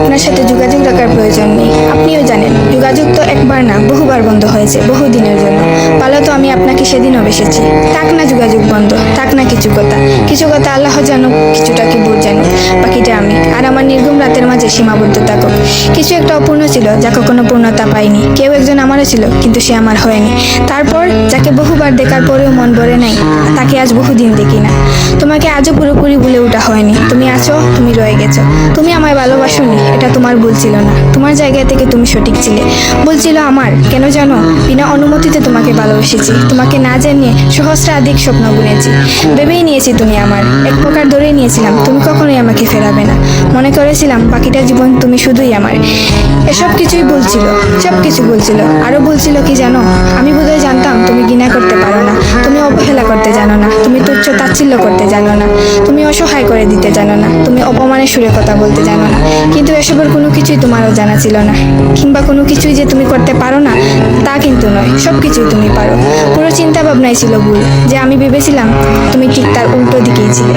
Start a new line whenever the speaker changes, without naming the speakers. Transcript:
আপনার সাথে যোগাযোগ রাখার প্রয়োজন নেই। আপনিও জানেন যোগাযোগ তো একবার না বহুবার বন্ধ হয়েছে, বহুদিনের জন্য। ভালো তো আমি আপনাকে সেদিনও বেসেছি। থাক না যোগাযোগ বন্ধ, থাক না কিছু কথা। কিছু কথা আল্লাহ জানুক, কিছুটা কি বুঝ জানুক, বাকিটা আমি। আর আমার নির্ঘুম রাতের মাঝে সীমাবদ্ধ থাকুক। কিছু একটা অপূর্ণ ছিল যা কখনো পূর্ণতা পায়নি। কেউ একজন আমারও ছিল, কিন্তু সে আমার হয়নি। তারপর যাকে বহুবার দেখার পরেও মন ভরে নাই, তাকে আজ বহুদিন দেখি না। তোমাকে আজও পুরোপুরি ভুলে ওঠা হয়নি। তুমি আছো, তুমি রয়ে গেছো। তুমি আমায় ভালোবাসোনি, এটা তোমার ভুল ছিল না। তোমার জায়গা থেকে তুমি সঠিক ছিলে। ভুল ছিল আমার। কেন জানো? বিনা অনুমতিতে তোমাকে ভালোবেসেছি। তোমাকে না জানিয়ে সহস্রাধিক স্বপ্ন বুনেছি। ভেবেই নিয়েছি তুমি আমার। এক প্রকার ধরেই নিয়েছিলাম তুমি কখনোই আমাকে ফেরাবে না। মনে করেছিলাম বাকিটা জীবন তুমি শুধুই আমার। এসব কিছুই ভুল ছিল, সব কিছু ভুল ছিল। আরো ভুল ছিল কি জানো? আমি বোধহয় জানতাম তুমি ঘৃণা করতে পারো না, তুমি অবহেলা করতে জানো না, তুমি তুচ্ছ তাচ্ছিল্য করতে জানো না, তুমি অসহায় করে দিতে জানো না, তুমি অপমানের সুরে কথা বলতে জানো না। কিন্তু এসবের কোনো কিছুই তোমারও জানা ছিল না, কিংবা কোনো কিছুই যে তুমি করতে পারো না তা কিন্তু নয়। সব কিছুই তুমি পারো। পুরো চিন্তা ভাবনাই ছিল ভুল। যে আমি ভেবেছিলাম তুমি ঠিক তার উল্টো দিকেই ছিলে।